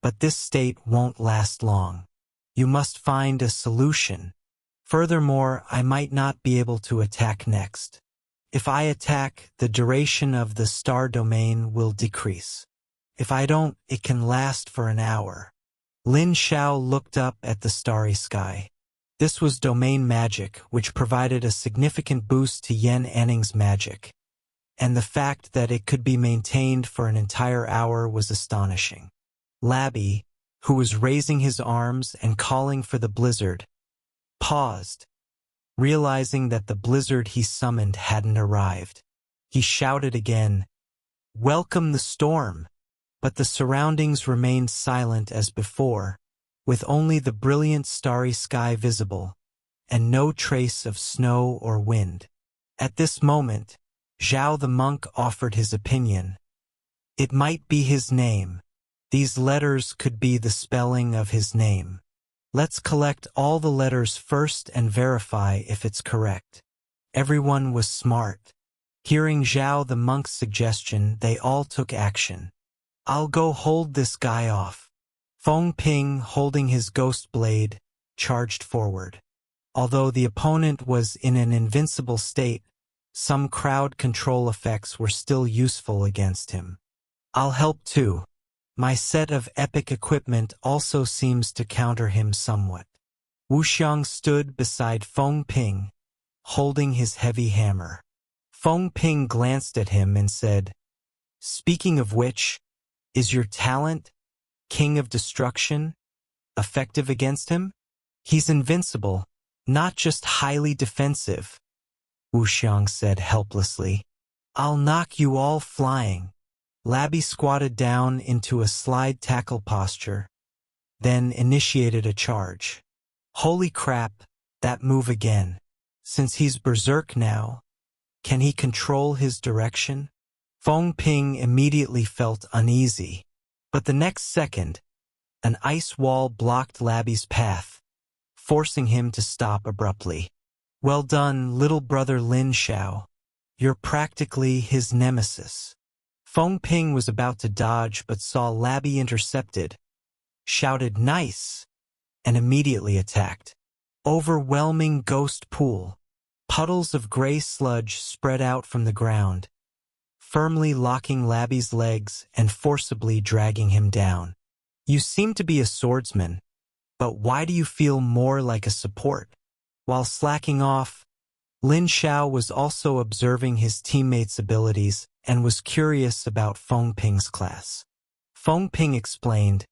[SPEAKER 1] but this state won't last long. You must find a solution. Furthermore, I might not be able to attack next. If I attack, the duration of the star domain will decrease. If I don't, it can last for an hour. Lin Xiao looked up at the starry sky. This was domain magic, which provided a significant boost to Yan Anning's magic, and the fact that it could be maintained for an entire hour was astonishing. Labby, who was raising his arms and calling for the blizzard, paused, realizing that the blizzard he summoned hadn't arrived. He shouted again, "Welcome the storm!" But the surroundings remained silent as before, with only the brilliant starry sky visible, and no trace of snow or wind. At this moment, Zhao the monk offered his opinion. It might be his name. These letters could be the spelling of his name. Let's collect all the letters first and verify if it's correct. Everyone was smart. Hearing Zhao the monk's suggestion, they all took action. I'll go hold this guy off. Feng Ping, holding his ghost blade, charged forward. Although the opponent was in an invincible state, some crowd control effects were still useful against him. I'll help too. My set of epic equipment also seems to counter him somewhat. Wu Xiang stood beside Feng Ping, holding his heavy hammer. Feng Ping glanced at him and said, "Speaking of which, is your talent, King of Destruction, effective against him? He's invincible, not just highly defensive," Wu Xiang said helplessly. "I'll knock you all flying." Labby squatted down into a slide tackle posture, then initiated a charge. Holy crap, that move again. Since he's berserk now, can he control his direction? Feng Ping immediately felt uneasy, but the next second, an ice wall blocked Labby's path, forcing him to stop abruptly. Well done, little brother Lin Xiao. You're practically his nemesis. Feng Ping was about to dodge but saw Labby intercepted, shouted nice, and immediately attacked. Overwhelming ghost pool. Puddles of gray sludge spread out from the ground, firmly locking Labby's legs and forcibly dragging him down. You seem to be a swordsman, but why do you feel more like a support? While slacking off, Lin Xiao was also observing his teammates' abilities and was curious about Feng Ping's class. Feng Ping explained,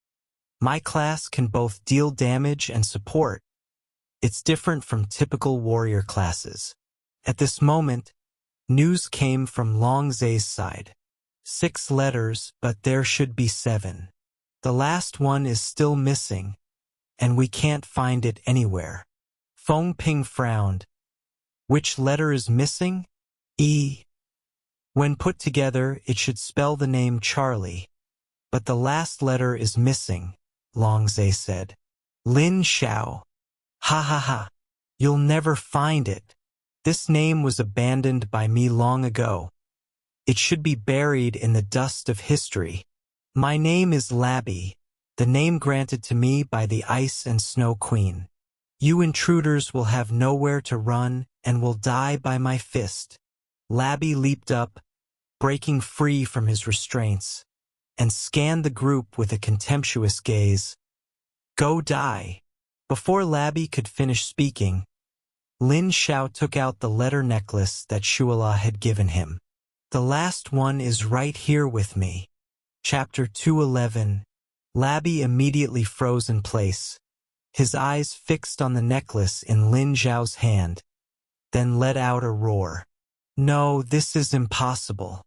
[SPEAKER 1] "My class can both deal damage and support. It's different from typical warrior classes." At this moment, news came from Long Zhe's side. 6 letters, but there should be 7. The last one is still missing, and we can't find it anywhere. Feng Ping frowned. Which letter is missing? E. When put together, it should spell the name Charlie. But the last letter is missing, Long Zhe said. Lin Xiao. Ha ha ha. You'll never find it. This name was abandoned by me long ago. It should be buried in the dust of history. My name is Labby, the name granted to me by the Ice and Snow Queen. You intruders will have nowhere to run and will die by my fist. Labby leaped up, breaking free from his restraints, and scanned the group with a contemptuous gaze. Go die. Before Labby could finish speaking, Lin Xiao took out the letter necklace that Shuala had given him. The last one is right here with me. Chapter 211. Labby immediately froze in place, his eyes fixed on the necklace in Lin Xiao's hand, then let out a roar. No, this is impossible.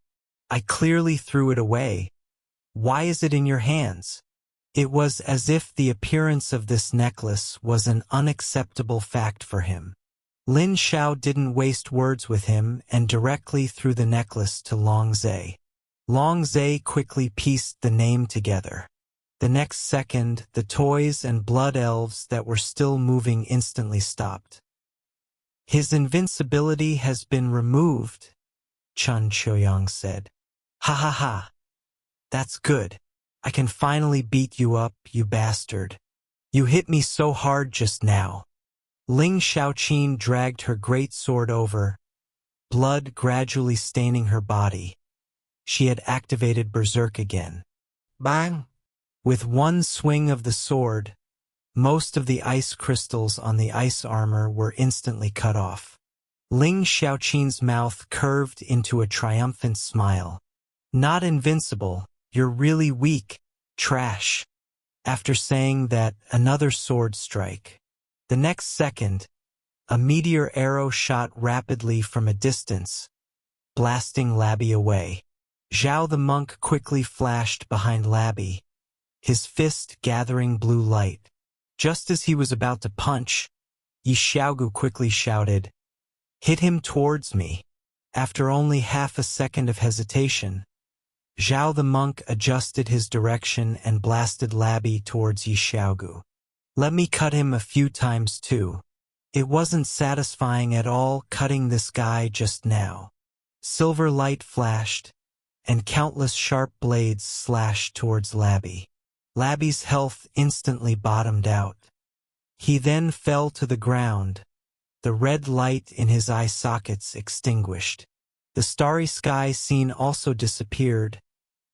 [SPEAKER 1] I clearly threw it away. Why is it in your hands? It was as if the appearance of this necklace was an unacceptable fact for him. Lin Xiao didn't waste words with him and directly threw the necklace to Long Zhe. Long Zhe quickly pieced the name together. The next second, the toys and blood elves that were still moving instantly stopped. His invincibility has been removed, Chun Choyang said. Ha ha ha. That's good. I can finally beat you up, you bastard. You hit me so hard just now. Ling Xiaoqin dragged her great sword over, blood gradually staining her body. She had activated Berserk again. Bang! With one swing of the sword, most of the ice crystals on the ice armor were instantly cut off. Ling Xiaoqin's mouth curved into a triumphant smile. Not invincible, you're really weak, trash. After saying that, another sword strike. The next second, a meteor arrow shot rapidly from a distance, blasting Labby away. Zhao the monk quickly flashed behind Labby, his fist gathering blue light. Just as he was about to punch, Yi Xiaogu quickly shouted, "Hit him towards me." After only half a second of hesitation, Zhao the monk adjusted his direction and blasted Labby towards Yi Xiaogu. Let me cut him a few times too. It wasn't satisfying at all cutting this guy just now. Silver light flashed, and countless sharp blades slashed towards Labby. Labby's health instantly bottomed out. He then fell to the ground, the red light in his eye sockets extinguished. The starry sky scene also disappeared,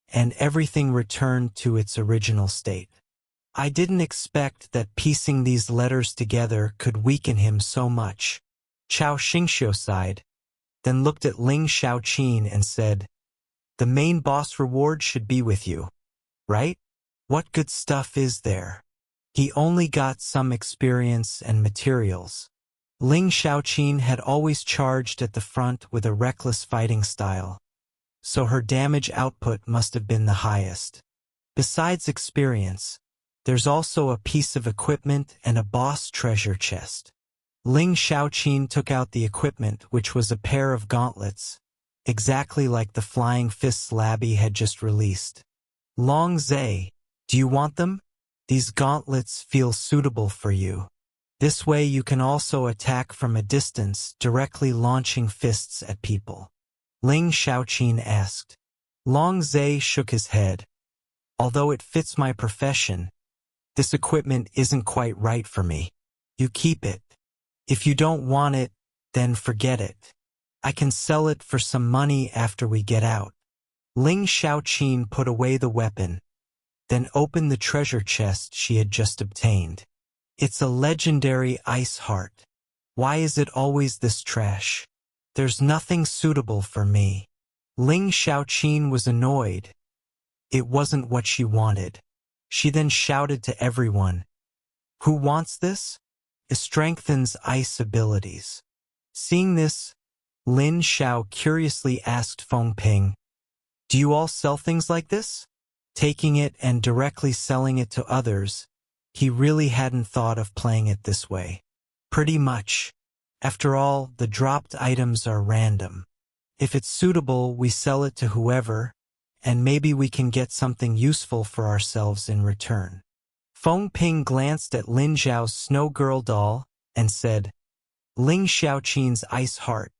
[SPEAKER 1] and everything returned to its original state. I didn't expect that piecing these letters together could weaken him so much. Chao Xingxiu sighed, then looked at Ling Xiaoqin and said, The main boss reward should be with you, right? What good stuff is there? He only got some experience and materials. Ling Xiaoqin had always charged at the front with a reckless fighting style, so her damage output must have been the highest. Besides experience, there's also a piece of equipment and a boss treasure chest. Ling Xiaoqin took out the equipment, which was a pair of gauntlets, exactly like the flying fists Labby had just released. Long Zhe, do you want them? These gauntlets feel suitable for you. This way you can also attack from a distance, directly launching fists at people. Lin Xiao asked. Long Zhe shook his head. Although it fits my profession, this equipment isn't quite right for me. You keep it. If you don't want it, then forget it. I can sell it for some money after we get out. Lin Xiao put away the weapon, then opened the treasure chest she had just obtained. It's a legendary ice heart. Why is it always this trash? There's nothing suitable for me. Lin Xiao was annoyed. It wasn't what she wanted. She then shouted to everyone, "Who wants this? It strengthens ice abilities." Seeing this, Lin Xiao curiously asked Feng Ping, "Do you all sell things like this?" Taking it and directly selling it to others, he really hadn't thought of playing it this way. Pretty much. After all, the dropped items are random. If it's suitable, we sell it to whoever, and maybe we can get something useful for ourselves in return. Feng Ping glanced at Lin Xiao's snow girl doll and said, "Lin Xiaoqin's ice heart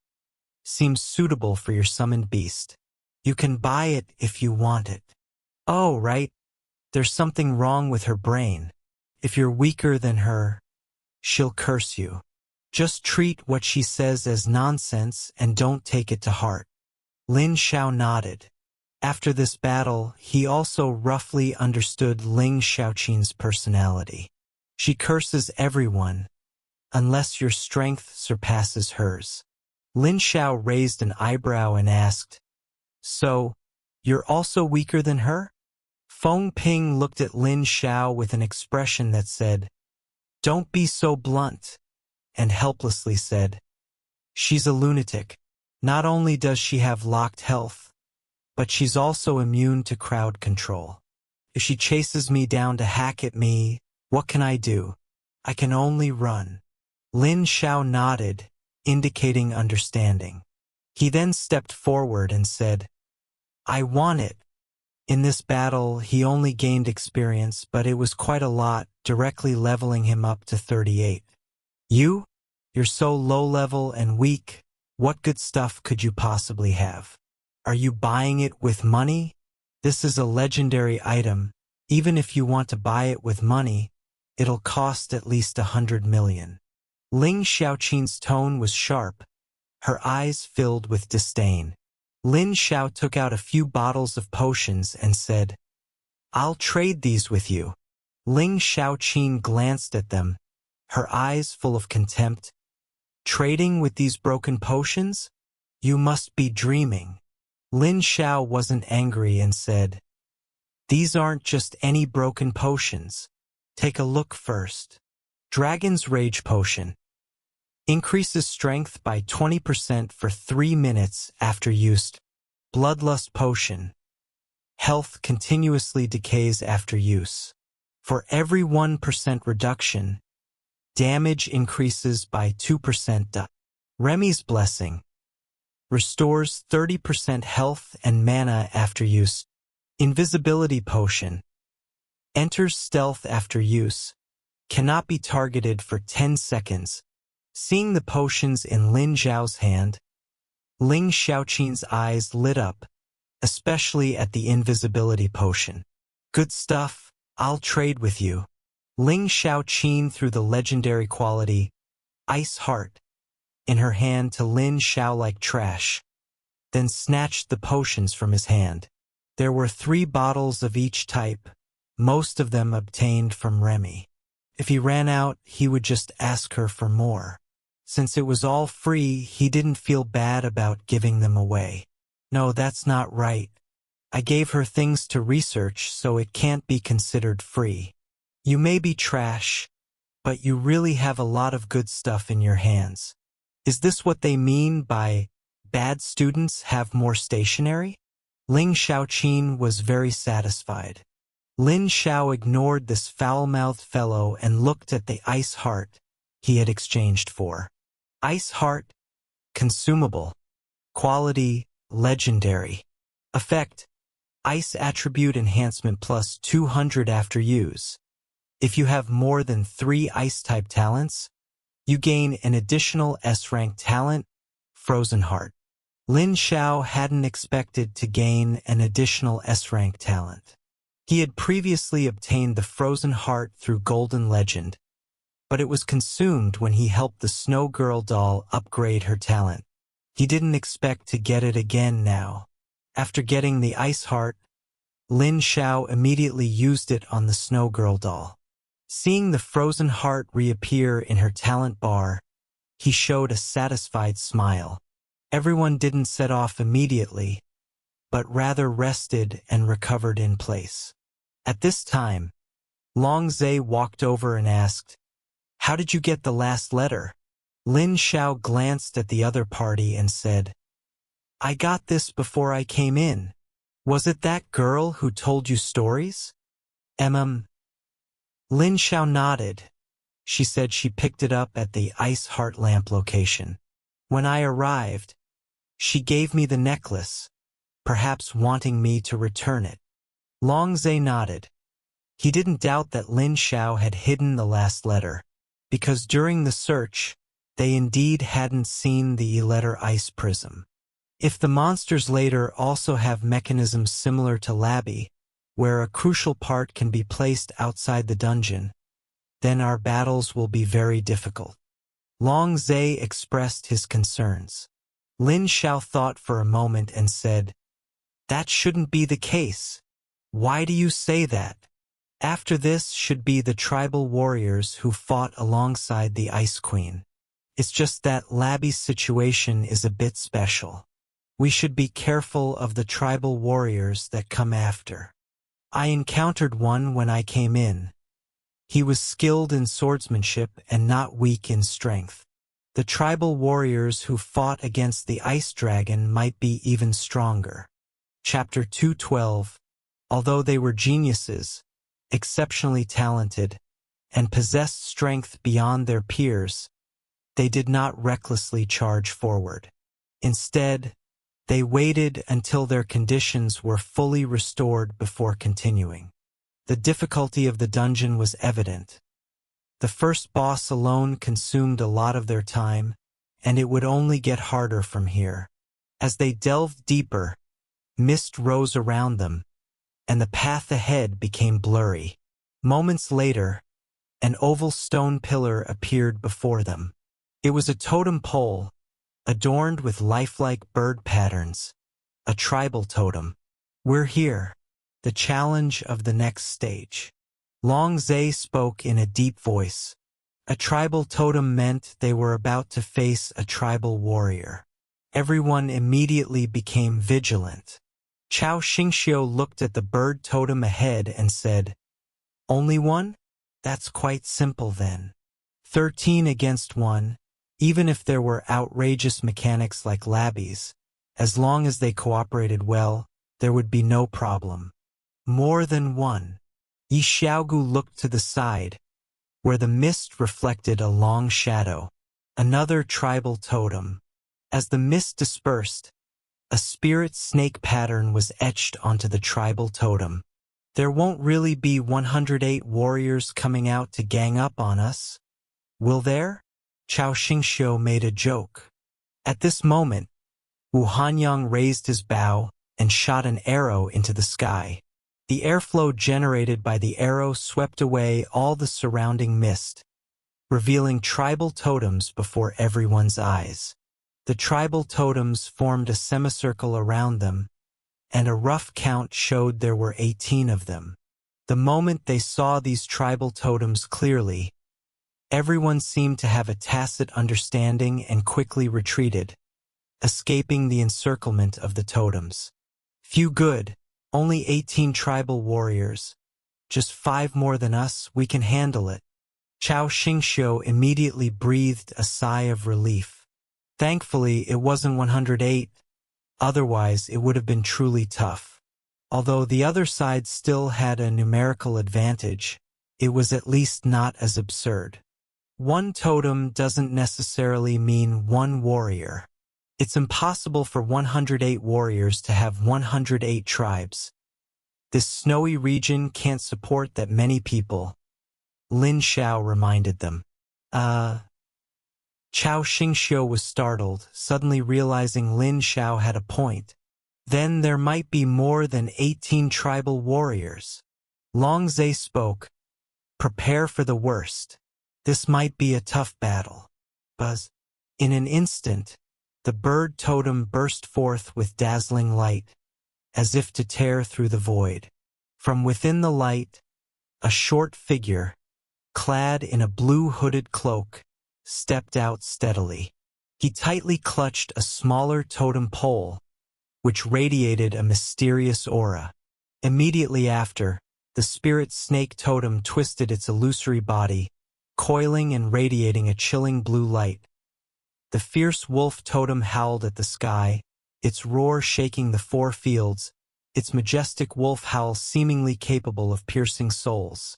[SPEAKER 1] seems suitable for your summoned beast. You can buy it if you want it." "Oh, right. There's something wrong with her brain. If you're weaker than her, she'll curse you. Just treat what she says as nonsense and don't take it to heart." Lin Xiao nodded. After this battle, he also roughly understood Lin Xiaoqin's personality. She curses everyone, unless your strength surpasses hers. Lin Xiao raised an eyebrow and asked, "So, you're also weaker than her?" Feng Ping looked at Lin Xiao with an expression that said, "Don't be so blunt," and helplessly said, "She's a lunatic. Not only does she have locked health, but she's also immune to crowd control. If she chases me down to hack at me, what can I do? I can only run." Lin Xiao nodded, indicating understanding. He then stepped forward and said, "I want it." In this battle, he only gained experience, but it was quite a lot, directly leveling him up to 38. You're so low level and weak. What good stuff could you possibly have? Are you buying it with money? This is a legendary item. Even if you want to buy it with money, it'll cost at least 100 million. Lin Xiaoqin's tone was sharp, her eyes filled with disdain. Lin Xiao took out a few bottles of potions and said, "I'll trade these with you." Lin Xiaoqin glanced at them, her eyes full of contempt. "Trading with these broken potions? You must be dreaming." Lin Xiao wasn't angry and said, "These aren't just any broken potions. Take a look first. Dragon's Rage Potion. Increases strength by 20% for 3 minutes after use. Bloodlust Potion. Health continuously decays after use. For every 1% reduction, damage increases by 2%. Remy's Blessing. Restores 30% health and mana after use. Invisibility Potion. Enters stealth after use. Cannot be targeted for 10 seconds. Seeing the potions in Lin Xiao's hand, Lin Xiaoqin's eyes lit up, especially at the invisibility potion. "Good stuff, I'll trade with you." Lin Xiaoqin threw the legendary quality, Ice Heart, in her hand to Lin Xiao like trash, then snatched the potions from his hand. There were 3 bottles of each type, most of them obtained from Remy. If he ran out, he would just ask her for more. Since it was all free, he didn't feel bad about giving them away. "No, that's not right. I gave her things to research, so it can't be considered free. You may be trash, but you really have a lot of good stuff in your hands. Is this what they mean by bad students have more stationery?" Lin Xiaoqin was very satisfied. Lin Xiao ignored this foul-mouthed fellow and looked at the ice heart he had exchanged for. Ice heart, consumable. Quality, legendary. Effect, ice attribute enhancement plus 200 after use. If you have more than 3 ice-type talents, You gain an additional S-rank talent, Frozen Heart. Lin Xiao hadn't expected to gain an additional S-rank talent. He had previously obtained the Frozen Heart through Golden Legend, but it was consumed when he helped the Snow Girl doll upgrade her talent. He didn't expect to get it again now. After getting the Ice Heart, Lin Xiao immediately used it on the Snow Girl doll. Seeing the Frozen Heart reappear in her talent bar, he showed a satisfied smile. Everyone didn't set off immediately, but rather rested and recovered in place. At this time, Long Zhe walked over and asked, "How did you get the last letter?" Lin Xiao glanced at the other party and said, "I got this before I came in. Was it that girl who told you stories?" Lin Xiao nodded. She said she picked it up at the Ice Heart Lamp location. When I arrived, she gave me the necklace, perhaps wanting me to return it. Long Zhe nodded. He didn't doubt that Lin Xiao had hidden the last letter, because during the search, they indeed hadn't seen the letter Ice Prism. If the monsters later also have mechanisms similar to Labby, where a crucial part can be placed outside the dungeon, then our battles will be very difficult. Long Zhe expressed his concerns. Lin Xiao thought for a moment and said, "That shouldn't be the case. Why do you say that? After this should be the tribal warriors who fought alongside the Ice Queen. It's just that Labby's situation is a bit special. We should be careful of the tribal warriors that come after. I encountered one when I came in. He was skilled in swordsmanship and not weak in strength. The tribal warriors who fought against the ice dragon might be even stronger." Chapter 212. Although they were geniuses, exceptionally talented, and possessed strength beyond their peers, they did not recklessly charge forward. Instead, they waited until their conditions were fully restored before continuing. The difficulty of the dungeon was evident. The first boss alone consumed a lot of their time, and it would only get harder from here. As they delved deeper, mist rose around them, and the path ahead became blurry. Moments later, an oval stone pillar appeared before them. It was a totem pole, adorned with lifelike bird patterns, a tribal totem. "We're here. The challenge of the next stage." Long Zhe spoke in a deep voice. A tribal totem meant they were about to face a tribal warrior. Everyone immediately became vigilant. Chao Xingxiu looked at the bird totem ahead and said, "Only one? That's quite simple then. 13 against 1. Even if there were outrageous mechanics like Labby's, as long as they cooperated well, there would be no problem. More than one." Yi Xiaogu looked to the side, where the mist reflected a long shadow, another tribal totem. As the mist dispersed, a spirit snake pattern was etched onto the tribal totem. "There won't really be 108 warriors coming out to gang up on us, will there?" Chao Xingxiu made a joke. At this moment, Wu Hanyang raised his bow and shot an arrow into the sky. The airflow generated by the arrow swept away all the surrounding mist, revealing tribal totems before everyone's eyes. The tribal totems formed a semicircle around them, and a rough count showed there were 18 of them. The moment they saw these tribal totems clearly, everyone seemed to have a tacit understanding and quickly retreated, escaping the encirclement of the totems. "Few good. Only 18 tribal warriors. Just 5 more than us, we can handle it." Chao Xingxiu immediately breathed a sigh of relief. Thankfully, it wasn't 108, otherwise it would have been truly tough. Although the other side still had a numerical advantage, it was at least not as absurd. One totem doesn't necessarily mean one warrior. It's impossible for 108 warriors to have 108 tribes. This snowy region can't support that many people, Lin Xiao reminded them. Chao Xingxiu was startled, suddenly realizing Lin Xiao had a point. Then there might be more than 18 tribal warriors. Long Zhe spoke. Prepare for the worst. This might be a tough battle. Buzz. In an instant, the bird totem burst forth with dazzling light, as if to tear through the void. From within the light, a short figure, clad in a blue hooded cloak, stepped out steadily. He tightly clutched a smaller totem pole, which radiated a mysterious aura. Immediately after, the spirit snake totem twisted its illusory body, coiling and radiating a chilling blue light. The fierce wolf totem howled at the sky, its roar shaking the 4 fields, its majestic wolf howl seemingly capable of piercing souls.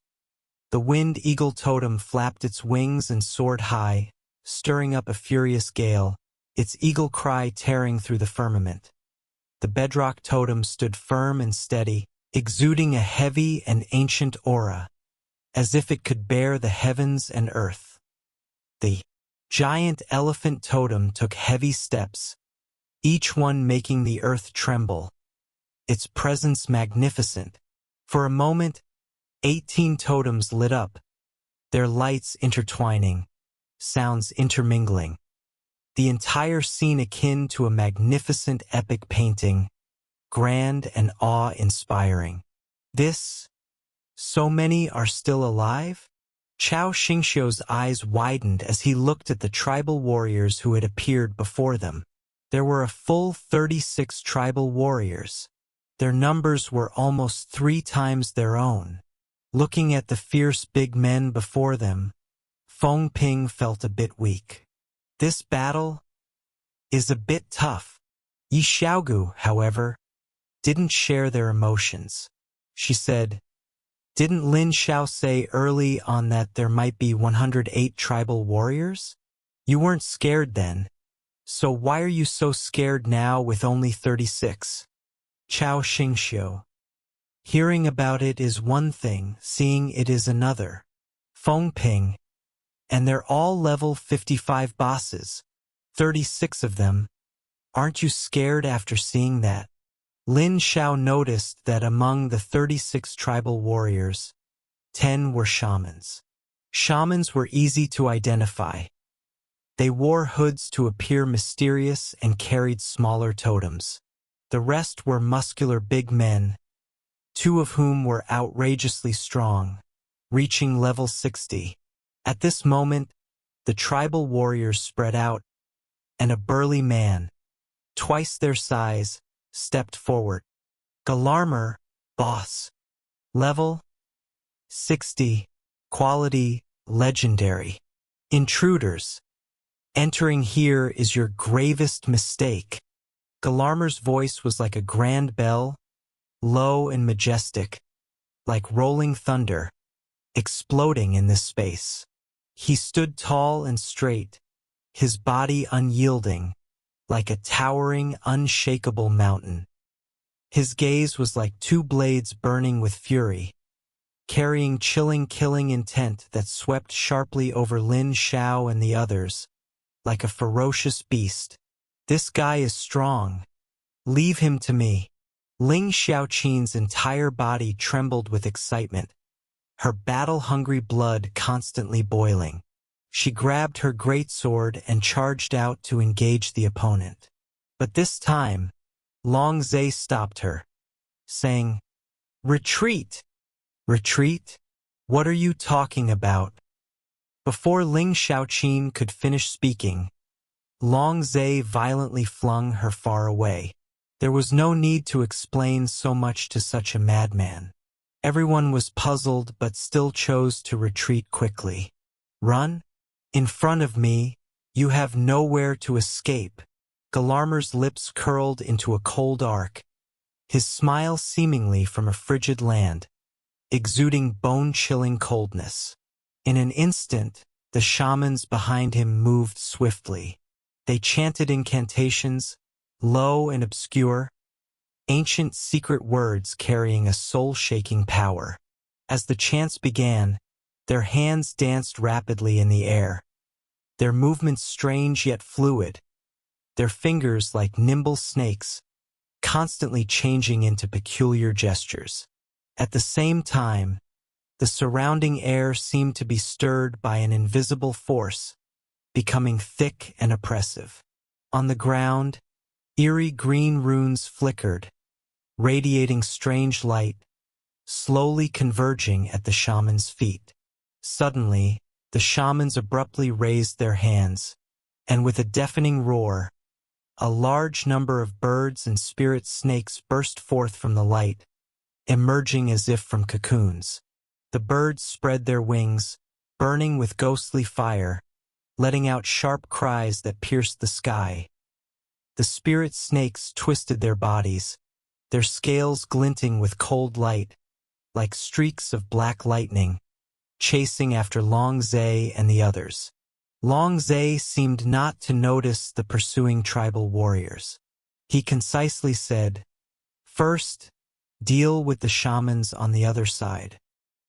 [SPEAKER 1] The wind eagle totem flapped its wings and soared high, stirring up a furious gale, its eagle cry tearing through the firmament. The bedrock totem stood firm and steady, exuding a heavy and ancient aura, as if it could bear the heavens and earth. The giant elephant totem took heavy steps, each one making the earth tremble, its presence magnificent. For a moment, 18 totems lit up, their lights intertwining, sounds intermingling. The entire scene akin to a magnificent epic painting, grand and awe-inspiring. So many are still alive? Chao Xingxiu's eyes widened as he looked at the tribal warriors who had appeared before them. There were a full 36 tribal warriors. Their numbers were almost 3 times their own. Looking at the fierce big men before them, Feng Ping felt a bit weak. This battle is a bit tough. Yi Xiaogu, however, didn't share their emotions. She said, "Didn't Lin Xiao say early on that there might be 108 tribal warriors? You weren't scared then. So why are you so scared now with only 36? Chao Xingxiu. Hearing about it is one thing, seeing it is another. Feng Ping. And they're all level 55 bosses. 36 of them. Aren't you scared after seeing that?" Lin Xiao noticed that among the 36 tribal warriors, 10 were shamans. Shamans were easy to identify. They wore hoods to appear mysterious and carried smaller totems. The rest were muscular big men, 2 of whom were outrageously strong, reaching level 60. At this moment, the tribal warriors spread out, and a burly man, twice their size, stepped forward. Galarmer, boss. Level 60. Quality, legendary. Intruders. Entering here is your gravest mistake. Galarmer's voice was like a grand bell, low and majestic, like rolling thunder, exploding in this space. He stood tall and straight, his body unyielding, like a towering, unshakable mountain. His gaze was like 2 blades burning with fury, carrying chilling, killing intent that swept sharply over Lin Xiao and the others, like a ferocious beast. "This guy is strong. Leave him to me." Ling Xiaoqin's entire body trembled with excitement, her battle-hungry blood constantly boiling. She grabbed her greatsword and charged out to engage the opponent. But this time, Long Zhe stopped her, saying, "Retreat! Retreat? What are you talking about?" Before Ling Xiaoqin could finish speaking, Long Zhe violently flung her far away. There was no need to explain so much to such a madman. Everyone was puzzled but still chose to retreat quickly. "Run? In front of me, you have nowhere to escape." Galarmer's lips curled into a cold arc, his smile seemingly from a frigid land, exuding bone-chilling coldness. In an instant, the shamans behind him moved swiftly. They chanted incantations, low and obscure, ancient secret words carrying a soul-shaking power. As the chants began, their hands danced rapidly in the air, their movements strange yet fluid, their fingers like nimble snakes, constantly changing into peculiar gestures. At the same time, the surrounding air seemed to be stirred by an invisible force, becoming thick and oppressive. On the ground, eerie green runes flickered, radiating strange light, slowly converging at the shaman's feet. Suddenly, the shamans abruptly raised their hands, and with a deafening roar, a large number of birds and spirit snakes burst forth from the light, emerging as if from cocoons. The birds spread their wings, burning with ghostly fire, letting out sharp cries that pierced the sky. The spirit snakes twisted their bodies, their scales glinting with cold light, like streaks of black lightning, chasing after Long Zhe and the others. Long Zhe seemed not to notice the pursuing tribal warriors. He concisely said, "First, deal with the shamans on the other side.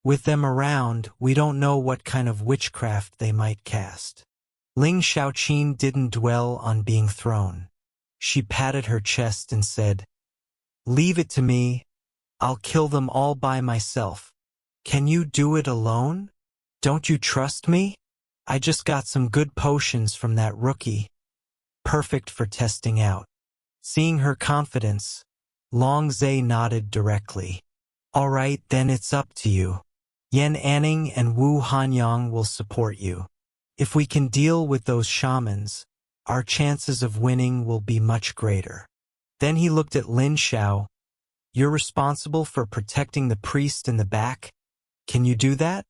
[SPEAKER 1] With them around, we don't know what kind of witchcraft they might cast." Lin Xiao didn't dwell on being thrown. She patted her chest and said, "Leave it to me. I'll kill them all by myself." "Can you do it alone? Don't you trust me? I just got some good potions from that rookie. Perfect for testing out." Seeing her confidence, Long Zhe nodded directly. "All right, then it's up to you. Yan Anning and Wu Hanyang will support you. If we can deal with those shamans, our chances of winning will be much greater." Then he looked at Lin Xiao. "You're responsible for protecting the priest in the back. Can you do that?"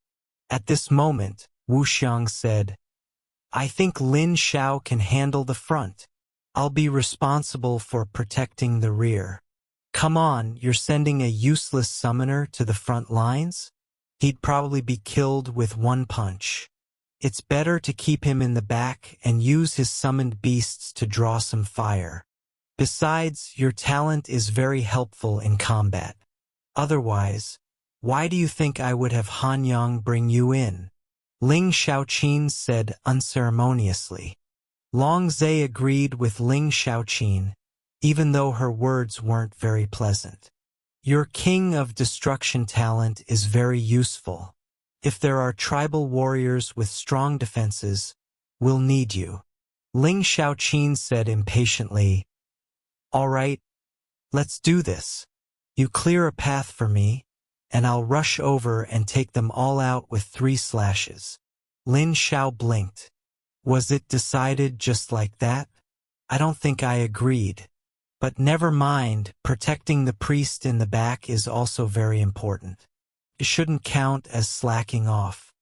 [SPEAKER 1] At this moment, Wu Xiang said, "I think Lin Xiao can handle the front. I'll be responsible for protecting the rear." "Come on, you're sending a useless summoner to the front lines? He'd probably be killed with one punch. It's better to keep him in the back and use his summoned beasts to draw some fire. Besides, your talent is very helpful in combat. Otherwise, why do you think I would have Hanyang bring you in?" Ling Xiaoqin said unceremoniously. Long Zhe agreed with Ling Xiaoqin, even though her words weren't very pleasant. "Your king of destruction talent is very useful. If there are tribal warriors with strong defenses, we'll need you." Ling Xiaoqin said impatiently, "All right, let's do this. You clear a path for me, and I'll rush over and take them all out with 3 slashes." Lin Xiao blinked. "Was it decided just like that? I don't think I agreed. But never mind, protecting the priest in the back is also very important. It shouldn't count as slacking off."